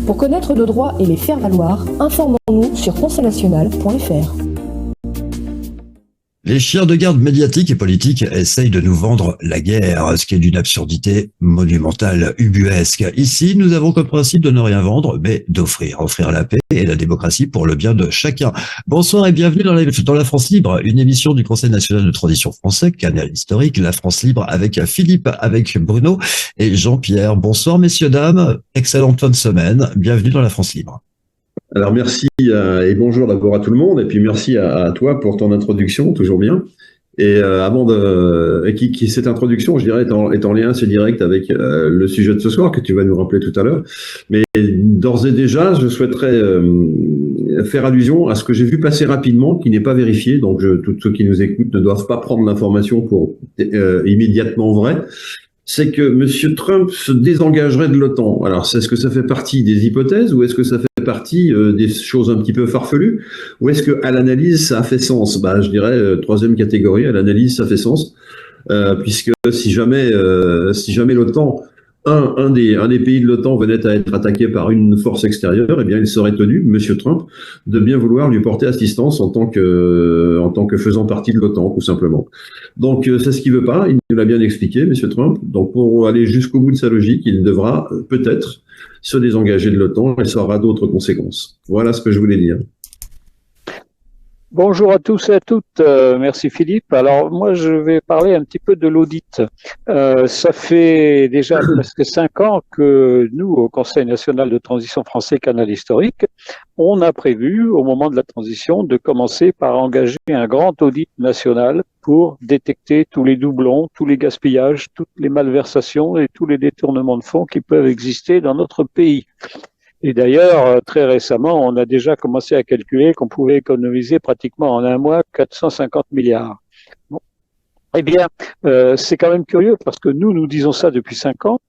Pour connaître nos droits et les faire valoir, informons-nous sur conseilnational.fr. Les chiens de garde médiatiques et politiques essayent de nous vendre la guerre, ce qui est d'une absurdité monumentale, ubuesque. Ici, nous avons comme principe de ne rien vendre, mais d'offrir. Offrir la paix et la démocratie pour le bien de chacun. Bonsoir et bienvenue dans la France Libre, une émission du Conseil national de transition français, canal historique, la France Libre, avec Philippe, avec Bruno et Jean-Pierre. Bonsoir messieurs, dames, excellente fin de semaine, bienvenue dans la France Libre. Alors merci et bonjour d'abord à tout le monde et puis merci à toi pour ton introduction, toujours bien. Et cette introduction, je dirais, est en lien assez direct avec le sujet de ce soir que tu vas nous rappeler tout à l'heure. Mais d'ores et déjà, je souhaiterais faire allusion à ce que j'ai vu passer rapidement, qui n'est pas vérifié. Donc tous ceux qui nous écoutent ne doivent pas prendre l'information pour immédiatement vrai. C'est que M. Trump se désengagerait de l'OTAN. Alors, est-ce que ça fait partie des hypothèses ou est-ce que ça fait partie des choses un petit peu farfelues ou est-ce que à l'analyse ça a fait sens? Je dirais troisième catégorie, à l'analyse ça fait sens, puisque si jamais l'OTAN un des pays de l'OTAN venait à être attaqué par une force extérieure, eh bien, il serait tenu, M. Trump, de bien vouloir lui porter assistance en tant que faisant partie de l'OTAN, tout simplement. Donc, c'est ce qu'il veut pas. Il nous l'a bien expliqué, M. Trump. Donc, pour aller jusqu'au bout de sa logique, il devra peut-être se désengager de l'OTAN et ça aura d'autres conséquences. Voilà ce que je voulais dire. Bonjour à tous et à toutes, merci Philippe. Alors moi je vais parler un petit peu de l'audit. Ça fait déjà presque 5 ans que nous, au Conseil national de transition français canal historique, on a prévu au moment de la transition de commencer par engager un grand audit national pour détecter tous les doublons, tous les gaspillages, toutes les malversations et tous les détournements de fonds qui peuvent exister dans notre pays. Et d'ailleurs, très récemment, on a déjà commencé à calculer qu'on pouvait économiser pratiquement en un mois 450 milliards. Bon. Eh bien, c'est quand même curieux parce que nous disons ça depuis 5 ans.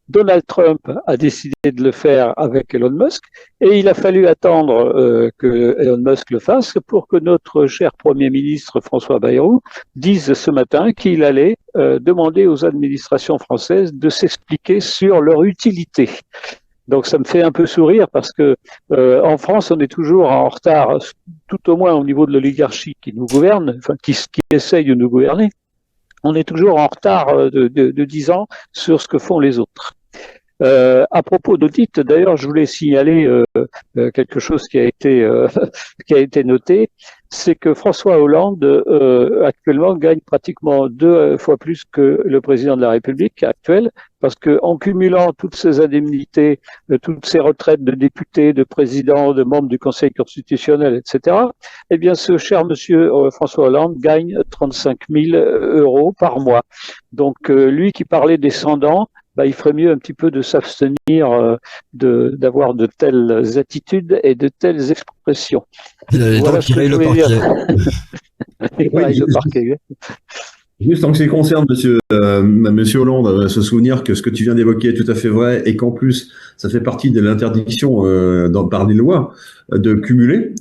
Donald Trump a décidé de le faire avec Elon Musk et il a fallu attendre que Elon Musk le fasse pour que notre cher Premier ministre François Bayrou dise ce matin qu'il allait demander aux administrations françaises de s'expliquer sur leur utilité. Donc ça me fait un peu sourire parce que en France on est toujours en retard, tout au moins au niveau de l'oligarchie qui nous gouverne, enfin qui essaye de nous gouverner. On est toujours en retard de 10 ans sur ce que font les autres. À propos d'audit, d'ailleurs, je voulais signaler quelque chose qui a été noté, c'est que François Hollande actuellement gagne pratiquement 2 fois plus que le président de la République actuel, parce que en cumulant toutes ces indemnités, toutes ces retraites de députés, de présidents, de membres du Conseil constitutionnel, etc., eh bien, ce cher monsieur François Hollande gagne 35 000 euros par mois. Donc, lui qui parlait descendant, il ferait mieux un petit peu de s'abstenir d'avoir de telles attitudes et de telles expressions. Voilà ce que je voulais dire. Le parquet. Juste en ce qui concerne monsieur Hollande, se souvenir que ce que tu viens d'évoquer est tout à fait vrai et qu'en plus ça fait partie de l'interdiction par les lois de cumuler,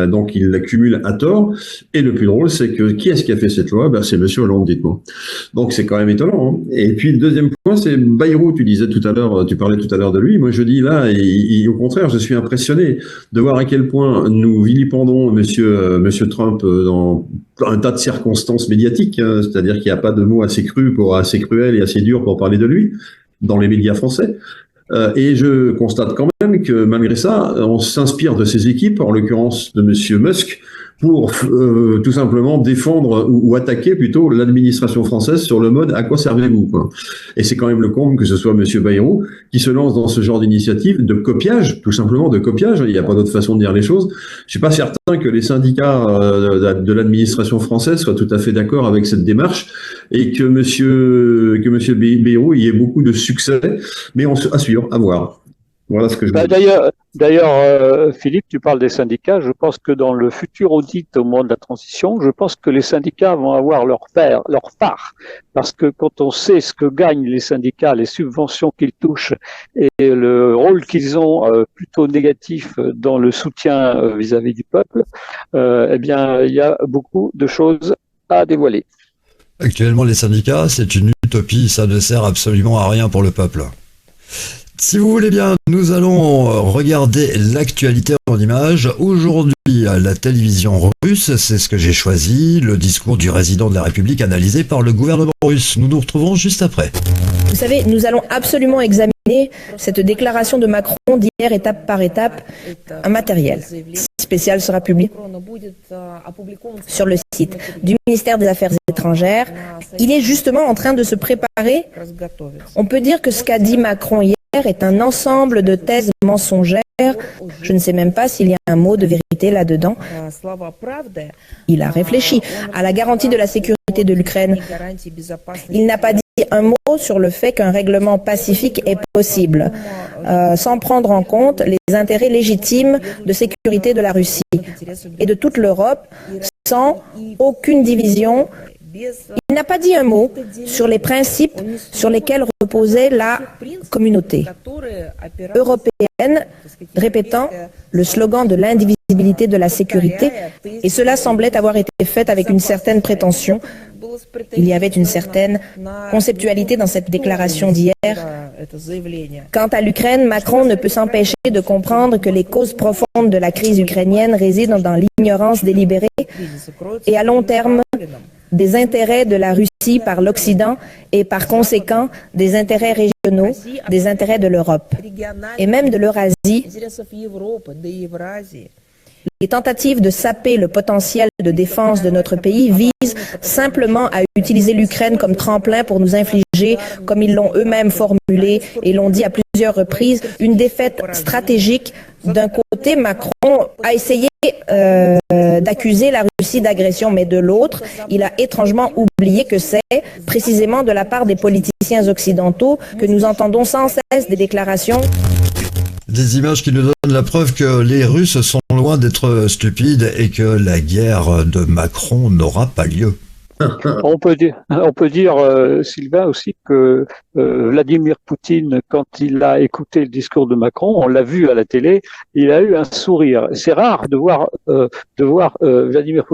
donc il la cumule à tort. Et le plus drôle, c'est que qui est-ce qui a fait cette loi? C'est monsieur Hollande, dites-moi. Donc c'est quand même étonnant. Hein. Et puis le deuxième point, c'est Bayrou. Tu parlais tout à l'heure de lui. Moi je dis là, au contraire, je suis impressionné de voir à quel point nous vilipendons monsieur Trump dans un tas de circonstances médiatiques. Hein, c'est-à-dire qu'il n'y a pas de mots assez cruels et assez durs pour parler de lui dans les médias français. Et je constate quand même que malgré ça, on s'inspire de ses équipes, en l'occurrence de monsieur Musk, pour tout simplement défendre ou attaquer plutôt l'administration française sur le mode « à quoi servez-vous » quoi. Et c'est quand même le comble que ce soit monsieur Bayrou qui se lance dans ce genre d'initiative de copiage, tout simplement de copiage, il n'y a pas d'autre façon de dire les choses. Je suis pas certain que les syndicats de l'administration française soient tout à fait d'accord avec cette démarche et que monsieur Bayrou y ait beaucoup de succès, mais on à suivre, à voir. Voilà ce que je veux dire. D'ailleurs, Philippe, tu parles des syndicats. Je pense que dans le futur audit au moment de la transition, je pense que les syndicats vont avoir leur part. Parce que quand on sait ce que gagnent les syndicats, les subventions qu'ils touchent et le rôle qu'ils ont plutôt négatif dans le soutien vis-à-vis du peuple, eh bien, il y a beaucoup de choses à dévoiler. Actuellement, les syndicats, c'est une utopie. Ça ne sert absolument à rien pour le peuple. Si vous voulez bien, nous allons regarder l'actualité en images. Aujourd'hui, à la télévision russe, c'est ce que j'ai choisi, le discours du président de la République analysé par le gouvernement russe. Nous nous retrouvons juste après. Vous savez, nous allons absolument examiner cette déclaration de Macron d'hier étape par étape. Un matériel spécial sera publié sur le site du ministère des Affaires étrangères. Il est justement en train de se préparer. On peut dire que ce qu'a dit Macron hier est un ensemble de thèses mensongères. Je ne sais même pas s'il y a un mot de vérité là-dedans. Il a réfléchi à la garantie de la sécurité de l'Ukraine. Il n'a pas dit un mot sur le fait qu'un règlement pacifique est possible, sans prendre en compte les intérêts légitimes de sécurité de la Russie et de toute l'Europe, sans aucune division. Il n'a pas dit un mot sur les principes sur lesquels reposait la communauté européenne, répétant le slogan de l'indivisibilité de la sécurité, et cela semblait avoir été fait avec une certaine prétention. Il y avait une certaine conceptualité dans cette déclaration d'hier. Quant à l'Ukraine, Macron ne peut s'empêcher de comprendre que les causes profondes de la crise ukrainienne résident dans l'ignorance délibérée et à long terme des intérêts de la Russie par l'Occident et par conséquent des intérêts régionaux, des intérêts de l'Europe et même de l'Eurasie. Les tentatives de saper le potentiel de défense de notre pays visent simplement à utiliser l'Ukraine comme tremplin pour nous infliger, comme ils l'ont eux-mêmes formulé et l'ont dit à plusieurs reprises, une défaite stratégique. D'un côté, Macron a essayé d'accuser la Russie d'agression, mais de l'autre, il a étrangement oublié que c'est précisément de la part des politiciens occidentaux que nous entendons sans cesse des déclarations. Des images qui nous donnent la preuve que les Russes sont loin d'être stupides et que la guerre de Macron n'aura pas lieu. On peut dire, Sylvain, aussi que Vladimir Poutine, quand il a écouté le discours de Macron, on l'a vu à la télé, il a eu un sourire. C'est rare de voir Vladimir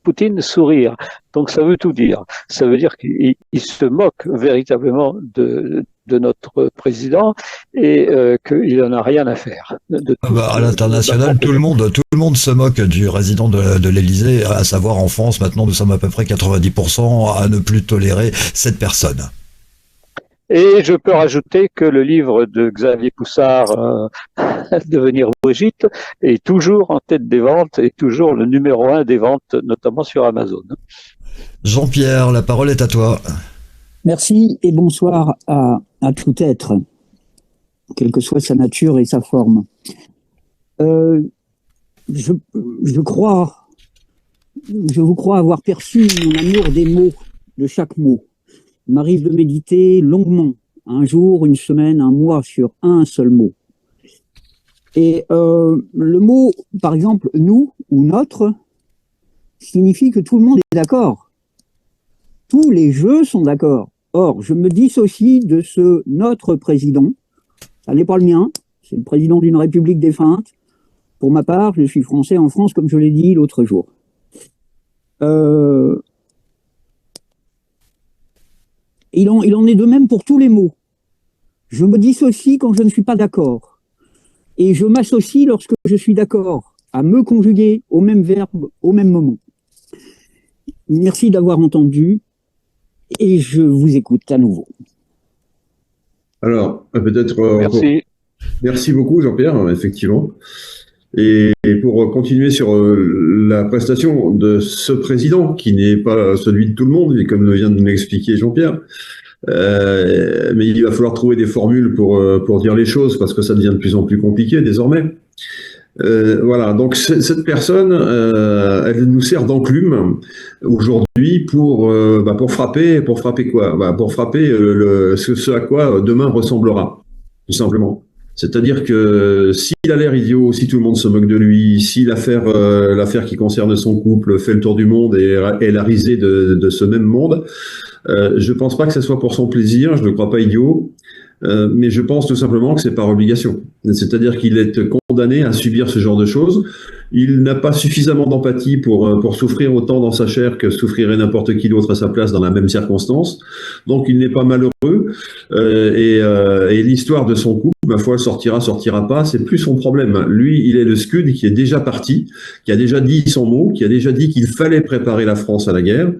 Poutine sourire. Donc ça veut tout dire. Ça veut dire qu'il se moque véritablement de notre président et qu'il en a rien à faire. À l'international, tout le monde se moque du président de l'Élysée, à savoir en France, maintenant nous sommes à peu près 90% à ne plus tolérer cette personne. Et je peux rajouter que le livre de Xavier Poussard, Devenir Brigitte, est toujours en tête des ventes et toujours le numéro 1 des ventes, notamment sur Amazon. Jean-Pierre, la parole est à toi. Merci et bonsoir à tout être, quelle que soit sa nature et sa forme. Je vous crois avoir perçu mon amour des mots, de chaque mot. Il m'arrive de méditer longuement, un jour, une semaine, un mois, sur un seul mot. Et le mot, par exemple, nous ou notre, signifie que tout le monde est d'accord. Tous les jeux sont d'accord. Or, je me dissocie de ce notre président. Ça n'est pas le mien. C'est le président d'une république défunte. Pour ma part, je suis français en France, comme je l'ai dit l'autre jour. Il en est de même pour tous les mots. Je me dissocie quand je ne suis pas d'accord. Et je m'associe lorsque je suis d'accord, à me conjuguer au même verbe, au même moment. Merci d'avoir entendu. Et je vous écoute à nouveau. Alors, peut-être... Merci. Merci beaucoup, Jean-Pierre, effectivement. Et pour continuer sur la prestation de ce président, qui n'est pas celui de tout le monde, comme vient de nous l'expliquer Jean-Pierre, mais il va falloir trouver des formules pour dire les choses, parce que ça devient de plus en plus compliqué désormais. Voilà, donc cette personne, elle nous sert d'enclume aujourd'hui pour frapper quoi, pour frapper ce à quoi demain ressemblera, tout simplement. C'est-à-dire que s'il a l'air idiot, si tout le monde se moque de lui, si l'affaire qui concerne son couple fait le tour du monde et est la risée de ce même monde, je pense pas que ce soit pour son plaisir, je ne le crois pas idiot, mais je pense tout simplement que c'est par obligation. C'est-à-dire qu'il est condamné à subir ce genre de choses. Il n'a pas suffisamment d'empathie pour souffrir autant dans sa chair que souffrirait n'importe qui d'autre à sa place dans la même circonstance. Donc il n'est pas malheureux. Et l'histoire de son couple, ma foi, sortira pas, c'est plus son problème. Lui, il est le scud qui est déjà parti, qui a déjà dit son mot, qui a déjà dit qu'il fallait préparer la France à la guerre.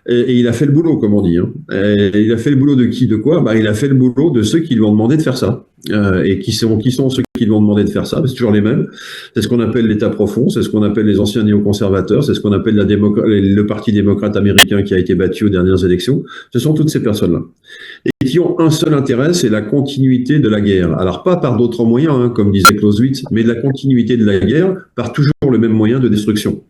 Et il a fait le boulot, comme on dit. Hein. Et il a fait le boulot de qui, de quoi? Il a fait le boulot de ceux qui lui ont demandé de faire ça. Et qui sont ceux qui lui ont demandé de faire ça? C'est toujours les mêmes. C'est ce qu'on appelle l'État profond, c'est ce qu'on appelle les anciens néoconservateurs, c'est ce qu'on appelle le Parti démocrate américain qui a été battu aux dernières élections. Ce sont toutes ces personnes-là. Et qui ont un seul intérêt, c'est la continuité de la guerre. Alors pas par d'autres moyens, hein, comme disait Clausewitz, mais la continuité de la guerre par toujours le même moyen de destruction.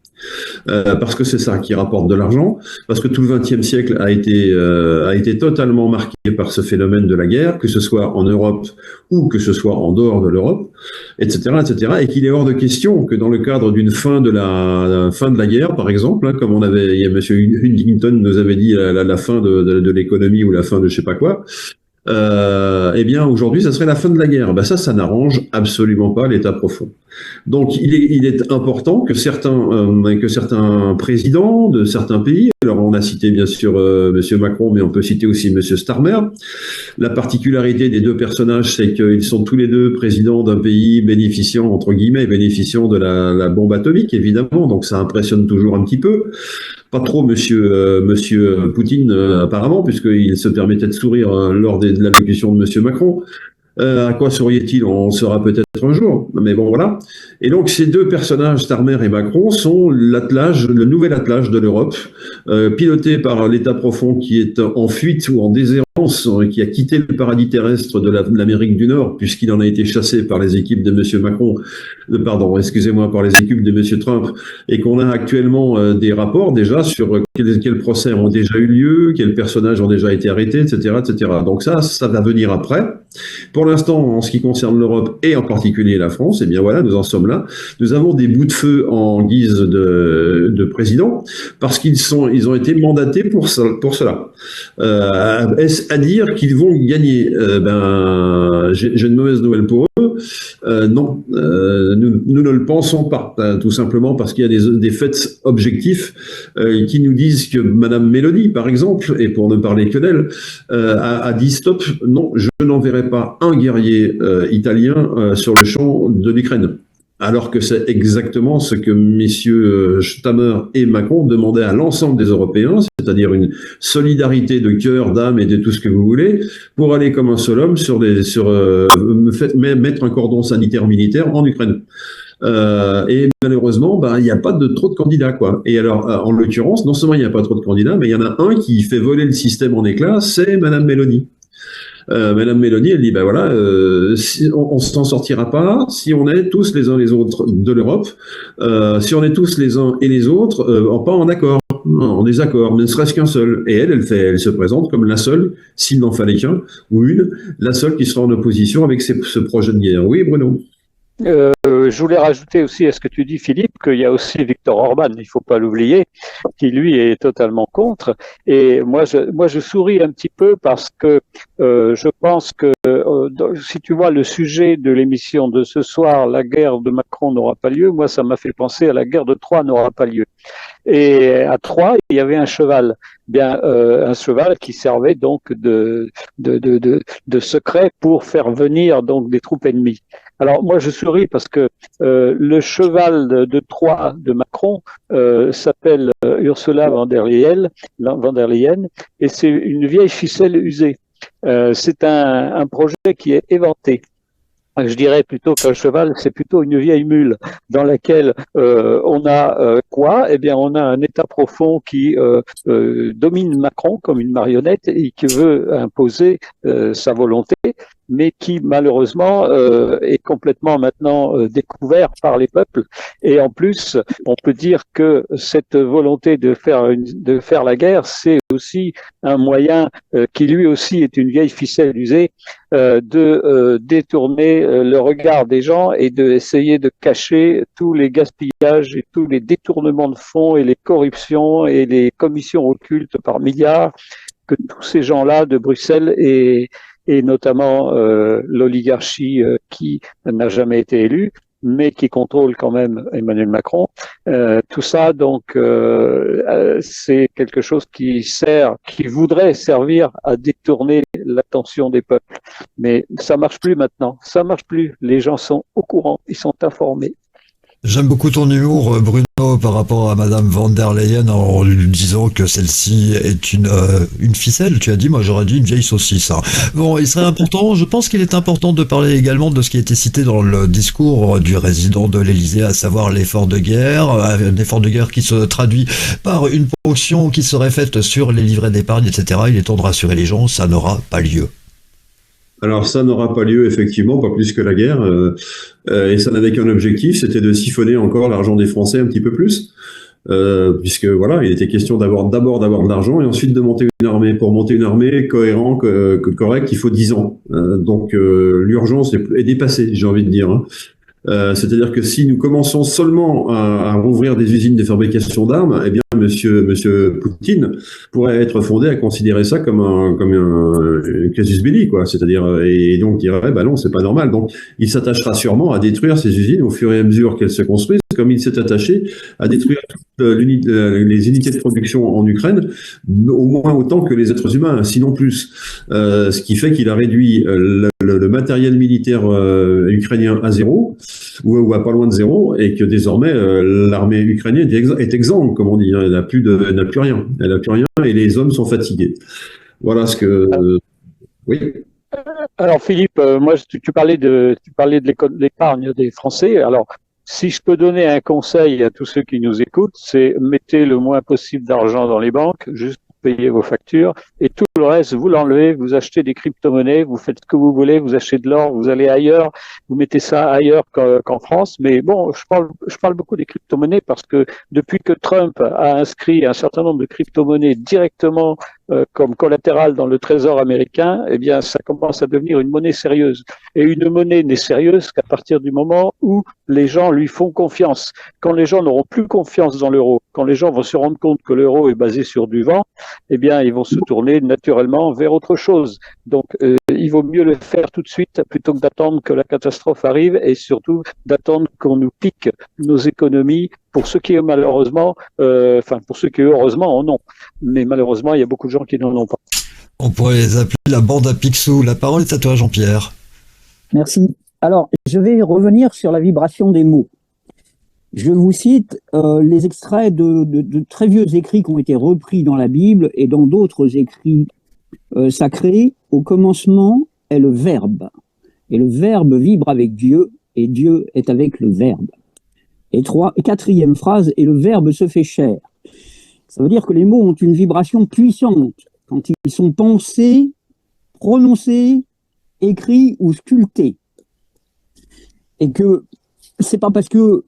Parce que c'est ça qui rapporte de l'argent, parce que tout le XXe siècle a été totalement marqué par ce phénomène de la guerre, que ce soit en Europe ou que ce soit en dehors de l'Europe, etc., et qu'il est hors de question que dans le cadre d'une fin de la guerre, par exemple, hein, comme Monsieur Huntington nous avait dit la fin de l'économie ou la fin de je sais pas quoi. Eh bien, aujourd'hui, ça serait la fin de la guerre. Ça n'arrange absolument pas l'État profond. Donc, il est important que certains présidents de certains pays, alors on a cité bien sûr Monsieur Macron, mais on peut citer aussi Monsieur Starmer. La particularité des deux personnages, c'est qu'ils sont tous les deux présidents d'un pays bénéficiant, entre guillemets, bénéficiant de la bombe atomique, évidemment. Donc, ça impressionne toujours un petit peu. Pas trop Monsieur Poutine, apparemment, puisqu'il se permettait de sourire lors de l'allocution de Monsieur Macron. À quoi souriait-il? On le saura peut-être un jour, mais bon, voilà. Et donc, ces deux personnages, Starmer et Macron, sont le nouvel attelage de l'Europe, piloté par l'État profond qui est en fuite ou en déshérence, qui a quitté le paradis terrestre de l'Amérique du Nord, puisqu'il en a été chassé par les équipes de Monsieur Macron, par les équipes de Monsieur Trump, et qu'on a actuellement des rapports déjà sur quels procès ont déjà eu lieu, quels personnages ont déjà été arrêtés, etc., etc. Donc ça va venir après. Pour l'instant, en ce qui concerne l'Europe et en particulier la France, eh bien voilà, nous en sommes là. Nous avons des bouts de feu en guise de président parce qu'ils ont été mandatés pour cela. Est-ce à dire qu'ils vont gagner? J'ai une mauvaise nouvelle pour eux. Non, nous ne le pensons pas, tout simplement parce qu'il y a des faits objectifs qui nous disent que Madame Meloni, par exemple, et pour ne parler que d'elle, a dit stop, non, je n'enverrai pas un guerrier italien sur le champ de l'Ukraine. Alors que c'est exactement ce que messieurs Starmer et Macron demandaient à l'ensemble des Européens, c'est-à-dire une solidarité de cœur, d'âme et de tout ce que vous voulez, pour aller comme un seul homme mettre un cordon sanitaire militaire en Ukraine. Et malheureusement, il n'y a pas trop de candidats, quoi. Et alors, en l'occurrence, non seulement il n'y a pas trop de candidats, mais il y en a un qui fait voler le système en éclats, c'est Madame Meloni. Madame Meloni, elle dit, on s'en sortira pas si on est tous les uns les autres de l'Europe, si on est tous les uns et les autres, pas en accord, en désaccord, mais ne serait-ce qu'un seul. Et elle se présente comme la seule, s'il n'en fallait qu'un, ou la seule qui sera en opposition avec ce projet de guerre. Oui, Bruno? Je voulais rajouter aussi à ce que tu dis, Philippe, qu'il y a aussi Viktor Orban, il faut pas l'oublier, qui lui est totalement contre. Et moi, je souris un petit peu parce que je pense que si tu vois le sujet de l'émission de ce soir, la guerre de Macron n'aura pas lieu, moi ça m'a fait penser à la guerre de Troie n'aura pas lieu. Et à Troie, il y avait un cheval, un cheval qui servait donc de secret pour faire venir donc des troupes ennemies. Alors moi je souris parce que le cheval de Troie de Macron s'appelle Ursula von der Leyen et c'est une vieille ficelle usée. C'est un projet qui est éventé. Je dirais plutôt qu'un cheval, c'est plutôt une vieille mule dans laquelle on a quoi? Eh bien, on a un État profond qui domine Macron comme une marionnette et qui veut imposer sa volonté, mais qui malheureusement est complètement maintenant découvert par les peuples. Et en plus, on peut dire que cette volonté de faire la guerre, c'est aussi un moyen qui lui aussi est une vieille ficelle usée de détourner le regard des gens et d'essayer de cacher tous les gaspillages et tous les détournements de fonds et les corruptions et les commissions occultes par milliards que tous ces gens-là de Bruxelles et et notamment l'oligarchie qui n'a jamais été élue, mais qui contrôle quand même Emmanuel Macron. Tout ça, donc, c'est quelque chose qui voudrait servir à détourner l'attention des peuples. Mais ça marche plus maintenant. Ça marche plus. Les gens sont au courant, ils sont informés. J'aime beaucoup ton humour, Bruno, par rapport à Madame van der Leyen, en lui disant que celle-ci est une ficelle. Tu as dit, moi j'aurais dit une vieille saucisse. Hein. Bon, il serait important, je pense qu'il est important de parler également de ce qui a été cité dans le discours du résident de l'Élysée, à savoir l'effort de guerre, un effort de guerre qui se traduit par une ponction qui serait faite sur les livrets d'épargne, etc. Il est temps de rassurer les gens, ça n'aura pas lieu. Alors ça n'aura pas lieu, effectivement, pas plus que la guerre, et ça n'avait qu'un objectif, c'était de siphonner encore l'argent des Français un petit peu plus, puisque voilà, il était question d'abord d'avoir de l'argent et ensuite de monter une armée. Pour monter une armée correcte, il faut 10 ans. Donc l'urgence est dépassée, j'ai envie de dire. Hein. C'est-à-dire que si nous commençons seulement à rouvrir des usines de fabrication d'armes, eh bien, Monsieur Poutine pourrait être fondé à considérer ça comme un casus belli, quoi. C'est-à-dire, et donc dirait, bah non, c'est pas normal. Donc, il s'attachera sûrement à détruire ces usines au fur et à mesure qu'elles se construisent, comme il s'est attaché à détruire les unités de production en Ukraine, au moins autant que les êtres humains, sinon plus. Ce qui fait qu'il a réduit le matériel militaire ukrainien à zéro, ou à pas loin de zéro, et que désormais l'armée ukrainienne est exsangue, comme on dit. Hein, elle n'a plus rien. Elle n'a plus rien, et les hommes sont fatigués. Voilà ce que. Oui. Alors Philippe, moi tu parlais de l'épargne des Français. Alors si je peux donner un conseil à tous ceux qui nous écoutent, c'est mettez le moins possible d'argent dans les banques, juste pour payer vos factures, et tout le reste, vous l'enlevez, vous achetez des crypto-monnaies, vous faites ce que vous voulez, vous achetez de l'or, vous allez ailleurs, vous mettez ça ailleurs qu'en France. Mais bon, je parle beaucoup des crypto-monnaies parce que depuis que Trump a inscrit un certain nombre de crypto-monnaies directement comme collatéral dans le trésor américain, eh bien, ça commence à devenir une monnaie sérieuse. Et une monnaie n'est sérieuse qu'à partir du moment où les gens lui font confiance. Quand les gens n'auront plus confiance dans l'euro, quand les gens vont se rendre compte que l'euro est basé sur du vent, eh bien, ils vont se tourner naturellement vers autre chose. Donc, il vaut mieux le faire tout de suite plutôt que d'attendre que la catastrophe arrive et surtout d'attendre qu'on nous pique nos économies pour ceux qui malheureusement, pour ceux qui heureusement en ont. Mais malheureusement, il y a beaucoup de gens qui n'en ont pas. On pourrait les appeler la bande à Picsou. La parole est à toi, Jean-Pierre. Merci. Alors, je vais revenir sur la vibration des mots. Je vous cite les extraits de très vieux écrits qui ont été repris dans la Bible et dans d'autres écrits sacrés. Au commencement est le Verbe. Et le Verbe vibre avec Dieu, et Dieu est avec le Verbe. Et quatrième phrase, et le Verbe se fait chair. Ça veut dire que les mots ont une vibration puissante quand ils sont pensés, prononcés, écrits ou sculptés. Et que c'est pas parce que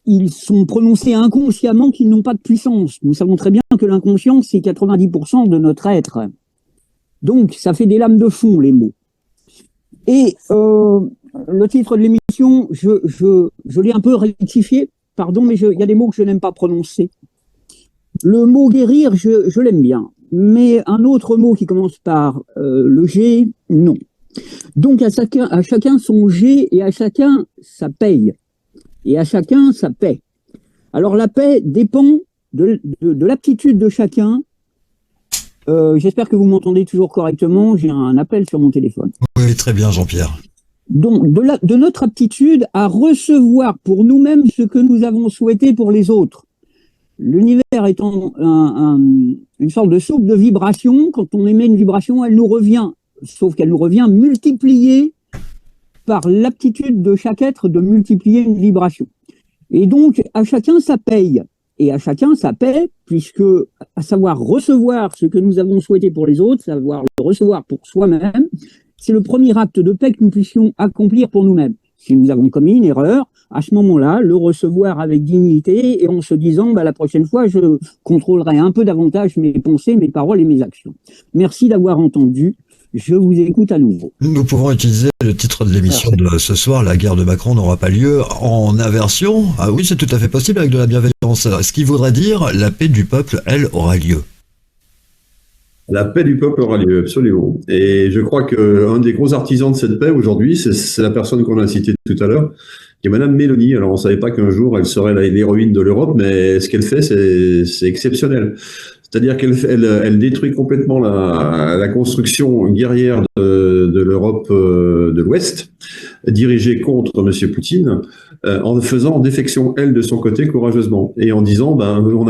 ils sont prononcés inconsciemment qu'ils n'ont pas de puissance. Nous savons très bien que l'inconscient, c'est 90% de notre être. Donc, ça fait des lames de fond, les mots. Et le titre de l'émission, je l'ai un peu rectifié, pardon, mais il y a des mots que je n'aime pas prononcer. Le mot guérir, je l'aime bien, mais un autre mot qui commence par le G, non. Donc à chacun son G et à chacun sa paye. Et à chacun sa paix. Alors la paix dépend de l'aptitude de chacun. J'espère que vous m'entendez toujours correctement, j'ai un appel sur mon téléphone. Oui, très bien Jean-Pierre. Donc de notre aptitude à recevoir pour nous-mêmes ce que nous avons souhaité pour les autres. L'univers étant une sorte de soupe de vibration, quand on émet une vibration, elle nous revient, sauf qu'elle nous revient multipliée par l'aptitude de chaque être de multiplier une vibration. Et donc, à chacun sa paye, et à chacun sa paix, puisque à savoir recevoir ce que nous avons souhaité pour les autres, savoir le recevoir pour soi-même, c'est le premier acte de paix que nous puissions accomplir pour nous-mêmes. Si nous avons commis une erreur, à ce moment-là, le recevoir avec dignité et en se disant, la prochaine fois, je contrôlerai un peu davantage mes pensées, mes paroles et mes actions. Merci d'avoir entendu. Je vous écoute à nouveau. Nous pouvons utiliser le titre de l'émission de ce soir, la guerre de Macron n'aura pas lieu, en inversion. Ah oui, c'est tout à fait possible avec de la bienveillance. Ce qui voudrait dire, la paix du peuple, elle, aura lieu. La paix du peuple aura lieu, absolument. Et je crois qu'un des gros artisans de cette paix aujourd'hui, c'est la personne qu'on a citée tout à l'heure, qui est Madame Mélanie. Alors, on ne savait pas qu'un jour, elle serait l'héroïne de l'Europe, mais ce qu'elle fait, c'est exceptionnel. C'est-à-dire qu'elle détruit complètement la construction guerrière de l'Europe de l'Ouest, dirigée contre Monsieur Poutine, en faisant défection, elle, de son côté, courageusement, et en disant, on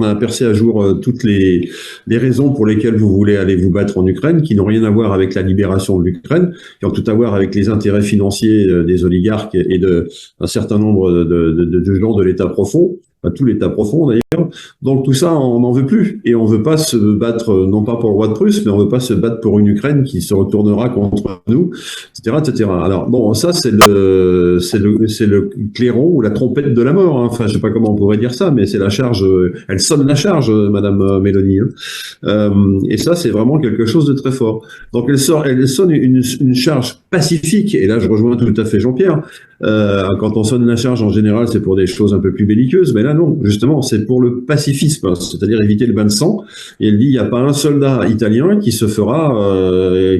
a percé à jour toutes les raisons pour lesquelles vous voulez aller vous battre en Ukraine, qui n'ont rien à voir avec la libération de l'Ukraine, qui ont tout à voir avec les intérêts financiers des oligarques et d'un certain nombre de gens de l'État profond, enfin, tout l'État profond d'ailleurs. Donc tout ça, on n'en veut plus. Et on veut pas se battre, non pas pour le roi de Prusse, mais on veut pas se battre pour une Ukraine qui se retournera contre nous, etc., etc. Alors bon, ça c'est le clairon ou la trompette de la mort. Hein. Enfin, je sais pas comment on pourrait dire ça, mais c'est la charge. Elle sonne la charge, Madame Mélanie. Hein. Et ça, c'est vraiment quelque chose de très fort. Donc elle sonne une charge pacifique. Et là, je rejoins tout à fait Jean-Pierre. Quand on sonne la charge, en général, c'est pour des choses un peu plus belliqueuses, mais là, non, justement, c'est pour le pacifisme, hein, c'est-à-dire éviter le bain de sang. Et elle dit, il n'y a pas un soldat italien qui se fera,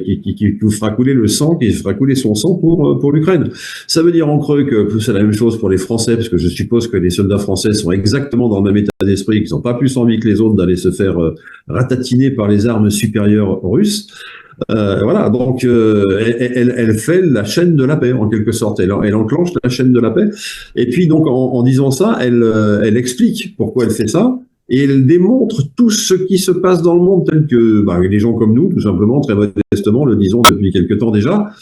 qui vous fera couler le sang, qui fera couler son sang pour l'Ukraine. Ça veut dire en creux que c'est la même chose pour les Français, parce que je suppose que les soldats français sont exactement dans le même état d'esprit, qu'ils n'ont pas plus envie que les autres d'aller se faire ratatiner par les armes supérieures russes. Voilà, donc elle fait la chaîne de la paix en quelque sorte. Elle enclenche la chaîne de la paix. Et puis donc en disant ça, elle explique pourquoi elle fait ça. Et elle démontre tout ce qui se passe dans le monde, tel que les gens comme nous, tout simplement, très modestement, le disons depuis quelque temps déjà.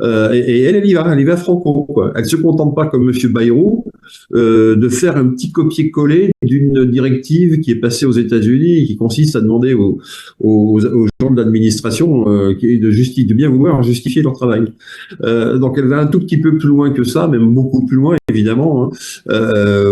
Et elle y va franco, quoi. Elle se contente pas comme Monsieur Bayrou de faire un petit copier-coller d'une directive qui est passée aux États-Unis et qui consiste à demander aux gens de l'administration de bien vouloir justifier leur travail. Donc elle va un tout petit peu plus loin que ça, même beaucoup plus loin évidemment. Hein.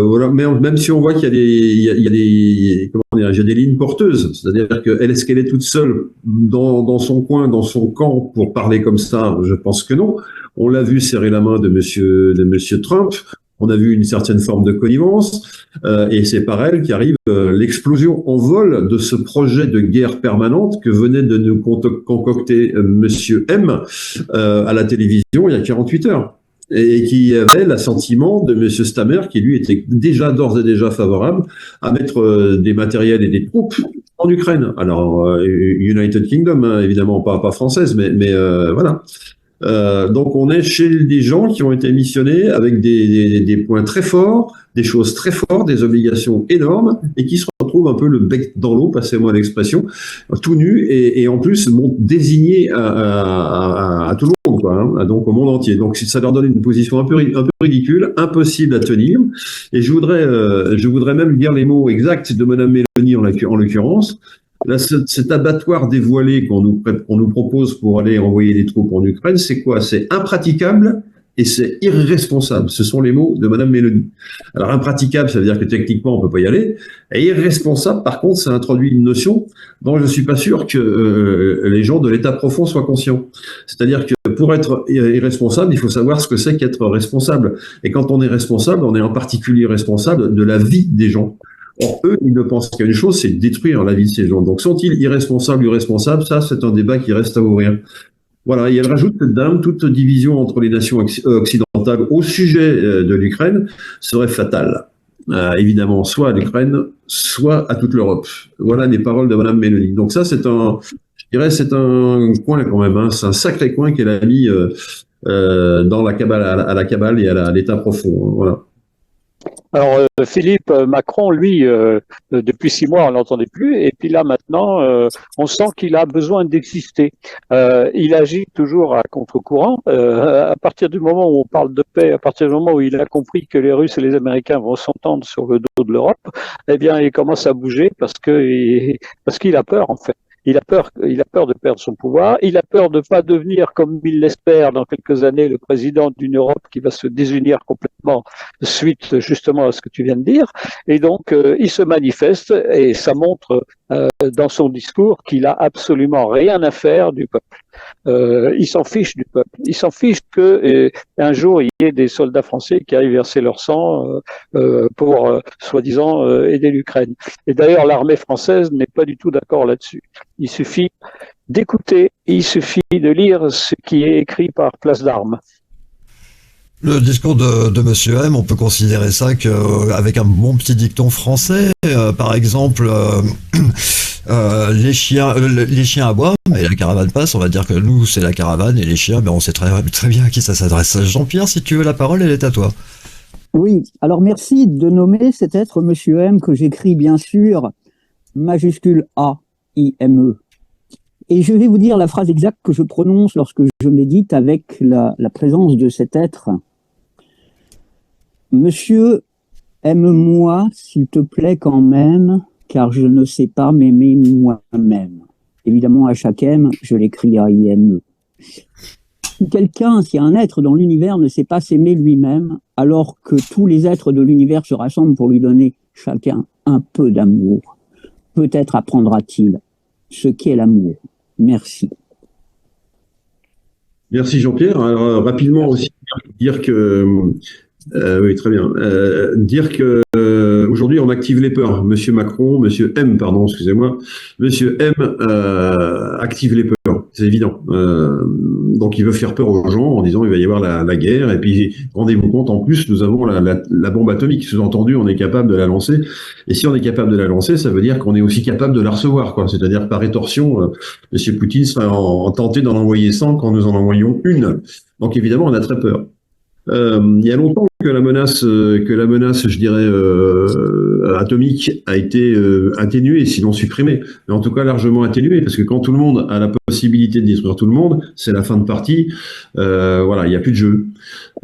Voilà. Mais même si on voit qu'il y a des lignes porteuses, c'est-à-dire est-ce qu'elle est toute seule dans son coin, dans son camp pour parler comme ça? Je pense que non. On l'a vu serrer la main de Monsieur Trump. On a vu une certaine forme de connivence, et c'est par elle qu'arrive l'explosion en vol de ce projet de guerre permanente que venait de nous concocter Monsieur M à la télévision il y a 48 heures. Et qui avait l'assentiment de Monsieur Stammer, qui lui était d'ores et déjà favorable à mettre des matériels et des troupes en Ukraine. Alors, United Kingdom, hein, évidemment, pas française, mais voilà. Donc on est chez des gens qui ont été missionnés avec des points très forts, des choses très fortes, des obligations énormes, et qui se retrouvent un peu le bec dans l'eau, passez-moi l'expression, tout nus, et en plus désignés à tout le monde, quoi, hein, donc au monde entier. Donc ça leur donne une position un peu ridicule, impossible à tenir. Et je voudrais même lire les mots exacts de Madame Mélanie en l'occurrence. Là, cet abattoir dévoilé qu'on nous propose pour aller envoyer des troupes en Ukraine, c'est quoi? C'est impraticable et c'est irresponsable. Ce sont les mots de Madame Mélanie. Alors, impraticable, ça veut dire que techniquement, on peut pas y aller. Et irresponsable, par contre, ça introduit une notion dont je suis pas sûr que les gens de l'État profond soient conscients. C'est-à-dire que pour être irresponsable, il faut savoir ce que c'est qu'être responsable. Et quand on est responsable, on est en particulier responsable de la vie des gens. Or, eux, ils ne pensent qu'à une chose, c'est détruire la vie de ces gens. Donc, sont-ils irresponsables ou responsables? Ça, c'est un débat qui reste à ouvrir. Voilà, et elle rajoute que toute division entre les nations occidentales au sujet de l'Ukraine serait fatale. Évidemment, soit à l'Ukraine, soit à toute l'Europe. Voilà les paroles de Madame Mélanie. Donc ça, c'est un coin quand même, hein, c'est un sacré coin qu'elle a mis dans la cabale, à la cabale et à l'État profond. Voilà. Alors, Philippe Macron, lui, depuis 6 mois, on l'entendait plus. Et puis là, maintenant, on sent qu'il a besoin d'exister. Il agit toujours à contre-courant. À partir du moment où on parle de paix, à partir du moment où il a compris que les Russes et les Américains vont s'entendre sur le dos de l'Europe, eh bien, il commence à bouger parce qu'il a peur, en fait. Il a peur de perdre son pouvoir. Il a peur de pas devenir, comme il l'espère, dans quelques années, le président d'une Europe qui va se désunir complètement suite justement à ce que tu viens de dire. Et donc, il se manifeste et ça montre dans son discours qu'il a absolument rien à faire du peuple. Ils s'en fichent du peuple. Ils s'en fichent que un jour il y ait des soldats français qui aillent verser leur sang pour soi-disant aider l'Ukraine. Et d'ailleurs, l'armée française n'est pas du tout d'accord là-dessus. Il suffit d'écouter, il suffit de lire ce qui est écrit par Place d'Armes. Le discours de Monsieur M, on peut considérer ça avec un bon petit dicton français, par exemple, les chiens aboient, mais la caravane passe. On va dire que nous, c'est la caravane, et les chiens, on sait très bien à qui ça s'adresse. Jean-Pierre, si tu veux la parole, elle est à toi. Oui, alors merci de nommer cet être Monsieur M que j'écris bien sûr majuscule A-I-M-E. Et je vais vous dire la phrase exacte que je prononce lorsque je médite avec la présence de cet être. Monsieur, aime-moi, s'il te plaît quand même, car je ne sais pas m'aimer moi-même. Évidemment, à chaque M, je l'écris A-I-M-E. Si un être dans l'univers ne sait pas s'aimer lui-même, alors que tous les êtres de l'univers se rassemblent pour lui donner chacun un peu d'amour, peut-être apprendra-t-il ce qu'est l'amour. Merci. Merci Jean-Pierre. Alors, rapidement aussi dire que oui, très bien. Dire que aujourd'hui on active les peurs. Monsieur Macron, Monsieur M, pardon, excusez-moi, Monsieur M active les peurs. C'est évident. Donc il veut faire peur aux gens en disant il va y avoir la guerre. Et puis rendez-vous compte, en plus nous avons la bombe atomique. Sous-entendu, on est capable de la lancer. Et si on est capable de la lancer, ça veut dire qu'on est aussi capable de la recevoir, quoi. C'est-à-dire par rétorsion, Monsieur Poutine sera tenté d'en envoyer 100 quand nous en envoyons une. Donc évidemment, on a très peur. Il y a longtemps que la menace, je dirais, atomique a été atténuée, sinon supprimée, mais en tout cas largement atténuée, parce que quand tout le monde a la possibilité de détruire tout le monde, c'est la fin de partie. Voilà, il n'y a plus de jeu.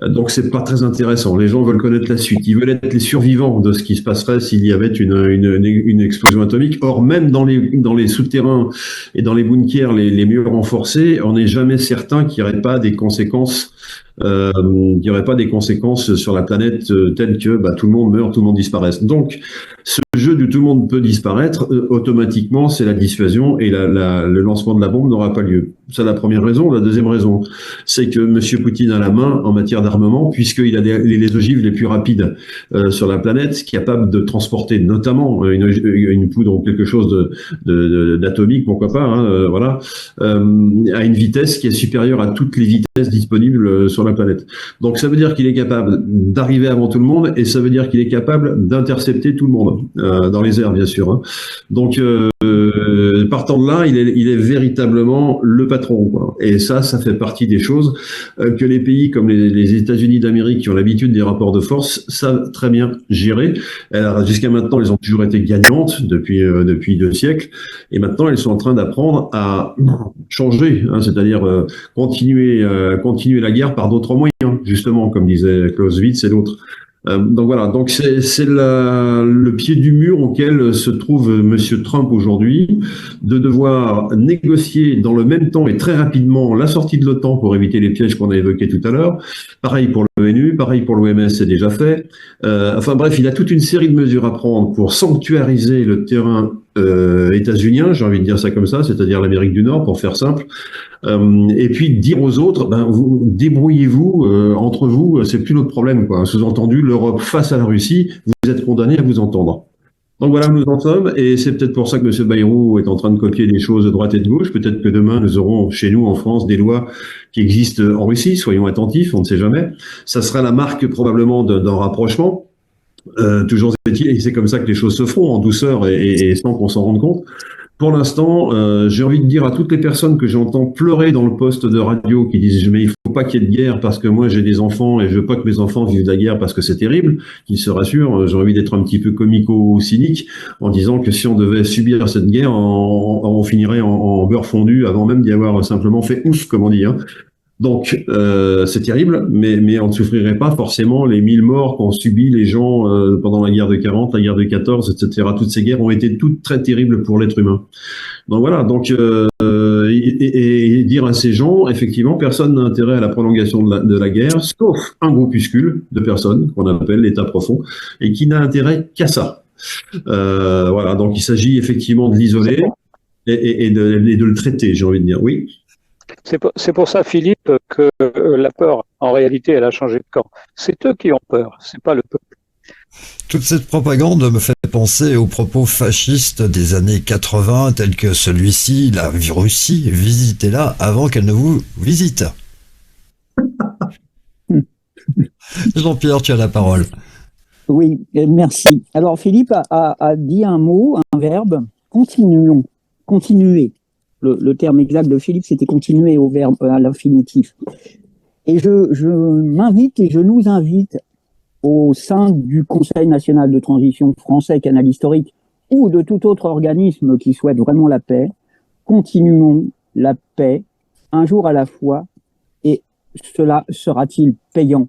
Donc c'est pas très intéressant. Les gens veulent connaître la suite. Ils veulent être les survivants de ce qui se passerait s'il y avait une explosion atomique. Or, même dans les souterrains et dans les bunkers les mieux renforcés, on n'est jamais certain qu'il n'y aurait pas des conséquences. Il n'y aurait pas des conséquences sur la planète telles que tout le monde meurt, tout le monde disparaisse. Donc, ce jeu du tout le monde peut disparaître, automatiquement, c'est la dissuasion et le lancement de la bombe n'aura pas lieu. C'est la première raison. La deuxième raison, c'est que Monsieur Poutine a la main en matière d'armement, puisqu'il a les ogives les plus rapides sur la planète, capable de transporter notamment une poudre ou quelque chose d'atomique, pourquoi pas, hein, voilà, à une vitesse qui est supérieure à toutes les vitesses disponibles sur la planète. Donc ça veut dire qu'il est capable d'arriver avant tout le monde, et ça veut dire qu'il est capable d'intercepter tout le monde, dans les airs bien sûr, hein. Donc partant de là, il est véritablement le patron, quoi. Et ça fait partie des choses que les pays comme les États-Unis d'Amérique, qui ont l'habitude des rapports de force, savent très bien gérer. Alors, jusqu'à maintenant, elles ont toujours été gagnantes depuis 2 siècles, et maintenant elles sont en train d'apprendre à changer, hein, c'est-à-dire continuer la guerre par d'autres moyens, justement, comme disait Clausewitz et d'autres. Donc voilà, donc c'est le pied du mur auquel se trouve Monsieur Trump aujourd'hui, de devoir négocier dans le même temps et très rapidement la sortie de l'OTAN pour éviter les pièges qu'on a évoqués tout à l'heure. Pareil pour l'ONU, pareil pour l'OMS, c'est déjà fait. Enfin bref, il a toute une série de mesures à prendre pour sanctuariser le terrain états-unien, j'ai envie de dire ça comme ça, c'est-à-dire l'Amérique du Nord, pour faire simple. Et puis dire aux autres, vous débrouillez-vous entre vous, c'est plus notre problème, quoi. Sous-entendu, l'Europe face à la Russie, vous êtes condamnés à vous entendre. Donc voilà où nous en sommes, et c'est peut-être pour ça que M. Bayrou est en train de copier des choses de droite et de gauche. Peut-être que demain nous aurons chez nous en France des lois qui existent en Russie, soyons attentifs, on ne sait jamais. Ça sera la marque probablement d'un rapprochement. Toujours est-il, et c'est comme ça que les choses se feront, en douceur et sans qu'on s'en rende compte. Pour l'instant, j'ai envie de dire à toutes les personnes que j'entends pleurer dans le poste de radio, qui disent mais il faut pas qu'il y ait de guerre parce que moi j'ai des enfants et je veux pas que mes enfants vivent de la guerre parce que c'est terrible, qu'ils se rassurent. J'ai envie d'être un petit peu comico-cynique en disant que si on devait subir cette guerre, on finirait en beurre fondu avant même d'y avoir simplement fait ouf, comme on dit, hein. Donc, c'est terrible, mais on ne souffrirait pas forcément les 1000 morts qu'ont subi les gens pendant la guerre de 40, la guerre de 14, etc. Toutes ces guerres ont été toutes très terribles pour l'être humain. Donc voilà, donc et dire à ces gens, effectivement, personne n'a intérêt à la prolongation de la guerre, sauf un groupuscule de personnes qu'on appelle l'État profond, et qui n'a intérêt qu'à ça. Voilà, donc il s'agit effectivement de l'isoler et de le traiter, j'ai envie de dire. Oui. C'est pour ça, Philippe, que la peur, en réalité, elle a changé de camp. C'est eux qui ont peur, c'est pas le peuple. Toute cette propagande me fait penser aux propos fascistes des années 80, tels que celui-ci, la Russie, visitez-la avant qu'elle ne vous visite. Jean-Pierre, tu as la parole. Oui, merci. Alors Philippe a dit un mot, un verbe, continuons, continuer. Le terme exact de Philippe, c'était continuer au verbe, à l'infinitif. Et je m'invite et je nous invite au sein du Conseil national de transition français Canal Historique ou de tout autre organisme qui souhaite vraiment la paix, continuons la paix un jour à la fois et cela sera-t-il payant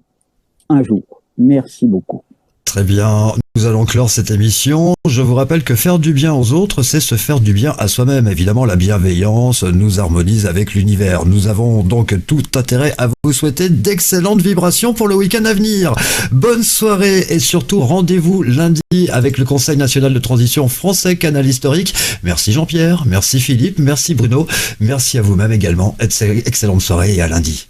un jour. Merci beaucoup. Très bien, nous allons clore cette émission. Je vous rappelle que faire du bien aux autres, c'est se faire du bien à soi-même. Évidemment, la bienveillance nous harmonise avec l'univers. Nous avons donc tout intérêt à vous souhaiter d'excellentes vibrations pour le week-end à venir. Bonne soirée et surtout rendez-vous lundi avec le Conseil national de transition français Canal Historique. Merci Jean-Pierre, merci Philippe, merci Bruno, merci à vous-même également. Excellente soirée et à lundi.